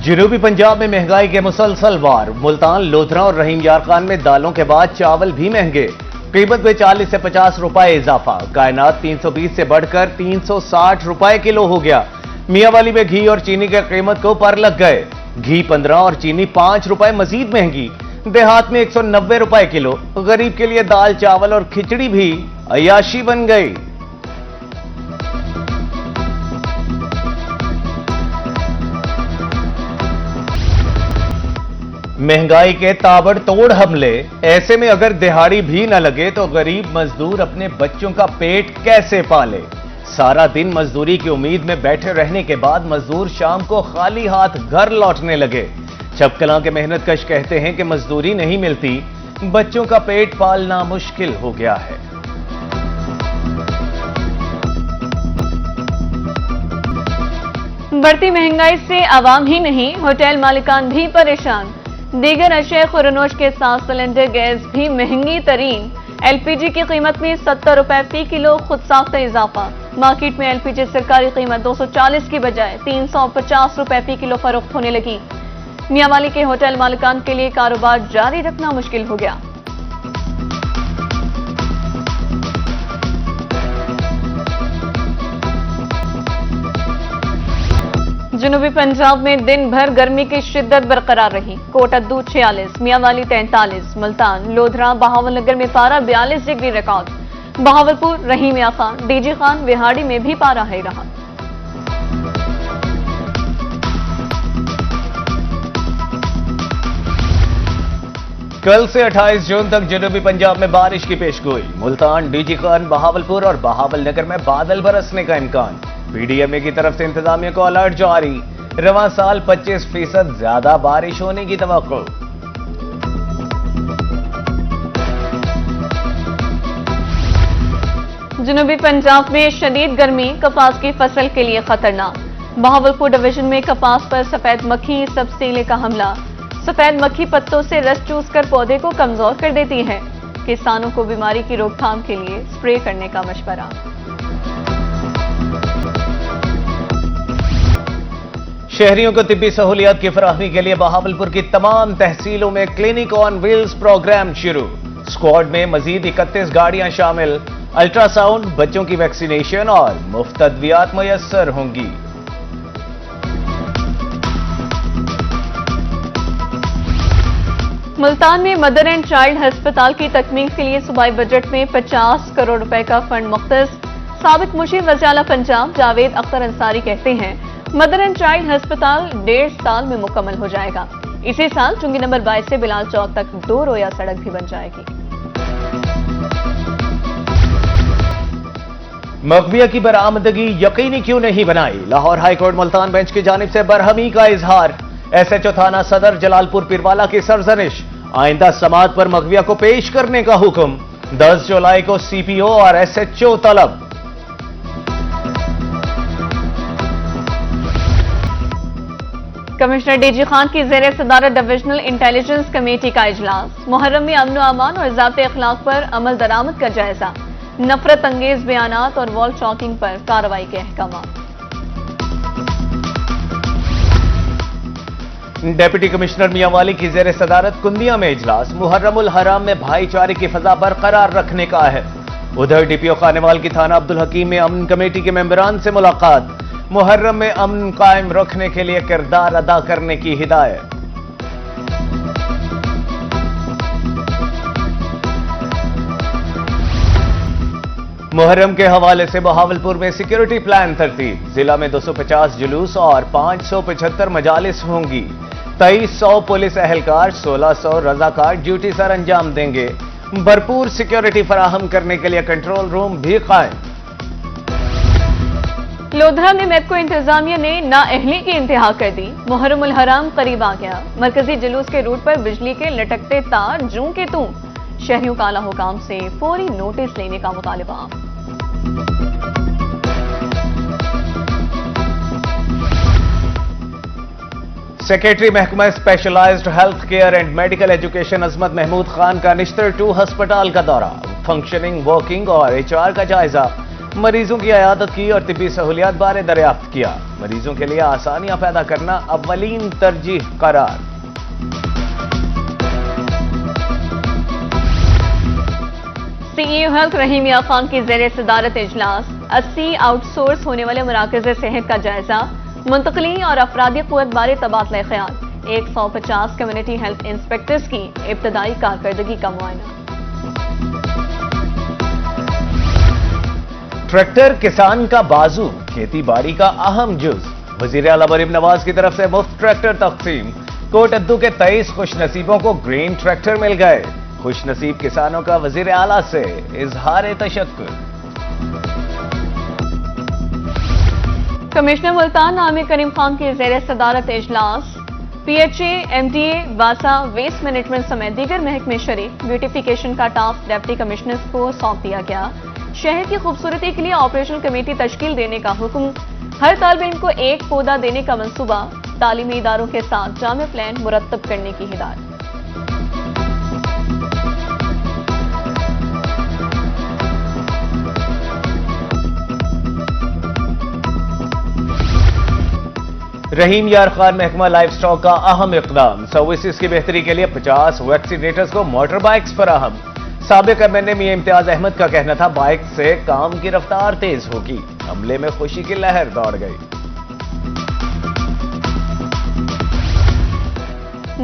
जनूबी पंजाब में महंगाई के मुसलसल वार। मुल्तान, लोधरा और रहीम यार खान में दालों के बाद चावल भी महंगे। कीमत में 40 से 50 रुपए इजाफा। कायनात 320 से बढ़कर 360 रुपए किलो हो गया। मियांवाली में घी और चीनी की कीमत को पर लग गए। घी 15 और चीनी 5 रुपए मजीद महंगी। देहात में 190 रुपए किलो। गरीब के लिए दाल, चावल और खिचड़ी भी अयाशी बन गई। महंगाई के ताबड़तोड़ हमले। ऐसे में अगर दिहाड़ी भी न लगे तो गरीब मजदूर अपने बच्चों का पेट कैसे पाले। सारा दिन मजदूरी की उम्मीद में बैठे रहने के बाद मजदूर शाम को खाली हाथ घर लौटने लगे। छपकलां के मेहनतकश कहते हैं कि मजदूरी नहीं मिलती, बच्चों का पेट पालना मुश्किल हो गया है। बढ़ती महंगाई से आवाम ही नहीं, होटल मालिकान भी परेशान। दीगर अशय खुरनोश के साथ सिलेंडर गैस भी महंगी तरीन। एलपीजी की कीमत में 70 रुपए फी किलो खुद साख्ता इजाफा। मार्केट में एलपीजी सरकारी कीमत 240 की बजाय 350 रुपए फी किलो फरोख्त होने लगी। मियांवाली के होटल मालिकान के लिए कारोबार जारी रखना मुश्किल हो गया। जनूबी पंजाब में दिन भर गर्मी की शिद्दत बरकरार रही। कोटद्दू 46, मियांवाली 43, मुल्तान, लोधरा, बहावलनगर में पारा 42 डिग्री रिकॉर्ड। बहावलपुर, रहीम यार खान, डीजी खान, विहाड़ी में भी पारा हाई रहा। कल से 28 जून तक जनूबी पंजाब में बारिश की पेशगोई। मुल्तान, डीजी खान, बहावलपुर और बहावलनगर में बादल बरसने का इम्कान। पीडीएमए की तरफ से इंतजामिया को अलर्ट जारी। रवां साल 25% ज्यादा बारिश होने की तवक्को। जनूबी पंजाब में शदीद गर्मी कपास की फसल के लिए खतरनाक। बहावलपुर डिवीजन में कपास पर सफेद मक्खी सबसीले का हमला। सफेद मक्खी पत्तों से रस चूसकर पौधे को कमजोर कर देती है। किसानों को बीमारी की रोकथाम के लिए स्प्रे करने का मशवरा। शहरियों को तिब्बी सहूलियात की फराहमी के लिए बहावलपुर की तमाम तहसीलों में क्लिनिक ऑन व्हील्स प्रोग्राम शुरू। स्क्वाड में मजीद 31 गाड़ियां शामिल। अल्ट्रासाउंड, बच्चों की वैक्सीनेशन और मुफ्त अद्वियात मुयस्सर होंगी। मुल्तान में मदर एंड चाइल्ड अस्पताल की तकमील के लिए सूबाई बजट में 50 करोड़ रुपए का फंड मुख्तस। साबिक मुशीर वज़ीर पंजाब जावेद अख्तर अंसारी कहते हैं मदर एंड चाइल्ड अस्पताल 1.5 साल में मुकम्मल हो जाएगा। इसी साल चुंगी नंबर 22 से बिलाल चौक तक 2 रोया सड़क भी बन जाएगी। मकबिया की बरामदगी यकीनी क्यों नहीं बनाई। लाहौर हाईकोर्ट मुल्तान बेंच की जानिब से बरहमी का इजहार। एसएचओ थाना सदर जलालपुर पिरवाला की सरजनिश। आइंदा समात पर मकबिया को पेश करने का हुक्म। 10 जुलाई को सीपीओ और एसएचओ तलब। कमिश्नर डीजी खान की ज़ेर सदारत डिविजनल इंटेलिजेंस कमेटी का इजलास। मुहर्रम में अमन अमान और ज़ाब्ते अखलाक पर अमल दरामद का जायजा। नफरत अंगेज बयानात और वॉल चॉकिंग पर कार्रवाई के अहकाम। डिप्टी कमिश्नर मियांवाली की ज़ेर सदारत कुंदिया में इजलास। मुहर्रमुल हराम में भाईचारे की फजा बरकरार रखने का है। उधर डीपीओ खानेवाल की थाना अब्दुल हकीम में अमन कमेटी के मेंबरान से मुलाकात। मुहर्रम में अमन कायम रखने के लिए किरदार अदा करने की हिदायत। मुहर्रम के हवाले से बहावलपुर में सिक्योरिटी प्लान तरतीब। जिला में 250 जुलूस और 575 मजालिस होंगी। 2300 पुलिस एहलकार, 1600 रजाकार ड्यूटी सर अंजाम देंगे। भरपूर सिक्योरिटी फराहम करने के लिए कंट्रोल रूम भी कायम। लोधरा में मेपको इंतजामिया ने नाअहली की इंतहा कर दी। मुहर्रमुल हराम करीब आ गया। मरकजी जुलूस के रूट पर बिजली के लटकते तार जूं के तूं। शहरियों का आला हुकाम से फौरी नोटिस लेने का मुतालबा। सेक्रेटरी महकमा specialised health care and medical education Azmat Mahmood Khan का निश्तर 2 अस्पताल का दौरा। फंक्शनिंग, वर्किंग और एचआर का जायजा। मरीजों की इयादत की और तिब्बी सहूलियात बारे दरियाफ्त किया। मरीजों के लिए आसानियां पैदा करना अव्वलीन तरजीह करार। सीईओ हेल्थ रहीम यार खान की ज़ेरे सदारत इजलास 80 आउटसोर्स होने वाले मराकज़ सेहत का जायजा, मुंतकली और अफरादी क़ुव्वत बारे तबादला ख्याल। 150 कम्युनिटी हेल्थ इंस्पेक्टर्स की इब्तदाई कारकर्दगी का मुआयना। ट्रैक्टर किसान का बाजू, खेती बाड़ी का अहम जुज। वजीर आला मरीम नवाज की तरफ से मुफ्त ट्रैक्टर तकसीम। कोटद्दू के 23 खुशनसीबों को ग्रीन ट्रैक्टर मिल गए। खुशनसीब किसानों का वजीर आला से इजहार तशक्कुर। कमिश्नर मुल्तान आमिर करीम खान की ज़ेरे सदारत इजलास PHA, MDA, वासा, वेस्ट मैनेजमेंट समेत दीगर महकमे शरीक। ब्यूटिफिकेशन का टास्क डिप्टी कमिश्नर्स को सौंप दिया गया। शहर की खूबसूरती के लिए ऑपरेशन कमेटी तश्कील देने का हुक्म। हर तालिब इल्म को एक पौधा देने का मंसूबा। तालीमी इदारों के साथ जामे प्लान मुरत्तब करने की हिदायत। रहीम यार खान महकमा लाइफ स्टॉक का अहम इक़दाम। सर्विसेज की बेहतरी के लिए 50 वैक्सीनेटर्स को मोटर बाइक्स फराहम। साबिक MNA मियां इम्तियाज अहमद का कहना था बाइक से काम की रफ्तार तेज होगी। हमले में खुशी की लहर दौड़ गई।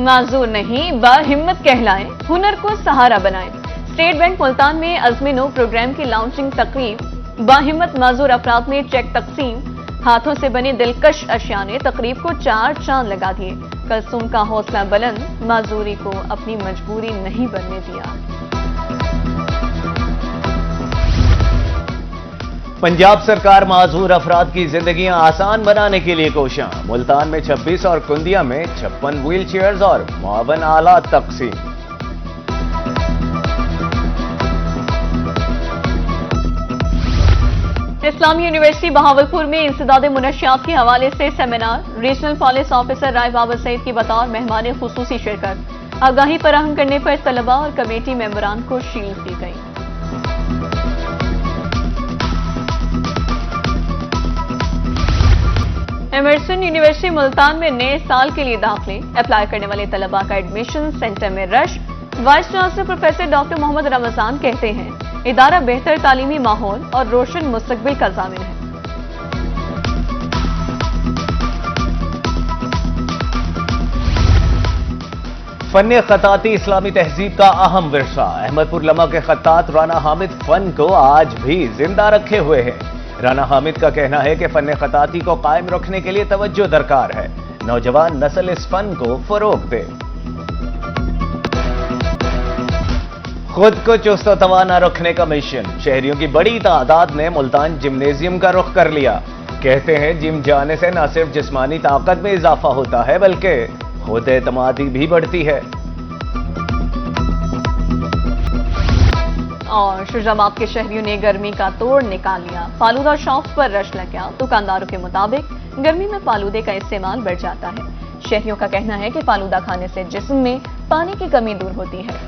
माजूर नहीं, बाहिम्मत कहलाएं, हुनर को सहारा बनाएं। स्टेट बैंक मुल्तान में अज़्म नो प्रोग्राम की लॉन्चिंग तकरीब। बाहिम्मत माजूर अफराद में चेक तकसीम। हाथों से बनी दिलकश अशिया ने तकरीब को 4 चांद लगा दिए। कलसूम का हौसला बुलंद, माजूरी को अपनी मजबूरी नहीं बनने दिया। पंजाब सरकार माजूर अफराद की जिंदगियां आसान बनाने के लिए कोशिश। मुल्तान में 26 और कुंदिया में 56 व्हील चेयर्स और मुआवन आलात तकसीम। इस्लामी यूनिवर्सिटी बहावलपुर में इंसदाद मुनशियात के हवाले से सेमिनार। रीजनल पॉलिस ऑफिसर राय बाबर सईद की बतौर मेहमान खुसूसी शिरकत। आगाही फराहम करने पर तलबा और कमेटी मेंबरान को शील्ड दी गई। एमर्सन यूनिवर्सिटी मुल्तान में नए साल के लिए दाखिले। अप्लाई करने वाले तलबा का एडमिशन सेंटर में rush. Vice chancellor professor doctor Mohammad Ramzan कहते हैं इदारा बेहतर तालीमी माहौल और रोशन मुस्तकबिल का ज़ामिन है। फन खताती इस्लामी तहजीब का अहम विरसा। अहमदपुर लमा के खत्तात राना हामिद फन को आज भी जिंदा रखे हुए हैं। राना हामिद का कहना है कि फन खताती को कायम रखने के लिए तवज्जो दरकार है। नौजवान नस्ल इस फन को फरोग दे। खुद को चुस्त तवाना रखने का मिशन। शहरियों की बड़ी तादाद ने मुल्तान जिम्नेजियम का रुख कर लिया। कहते हैं जिम जाने से न सिर्फ जिस्मानी ताकत में इजाफा होता है बल्कि खुद एतमादी भी बढ़ती है। और शुजाबाद के शहरियों ने गर्मी का तोड़ निकाल लिया। फालूदा शॉप पर रश लग गया। दुकानदारों के मुताबिक गर्मी में फालूदे का इस्तेमाल बढ़ जाता है। शहरियों का कहना है कि फालूदा खाने से जिस्म में पानी की कमी दूर होती है।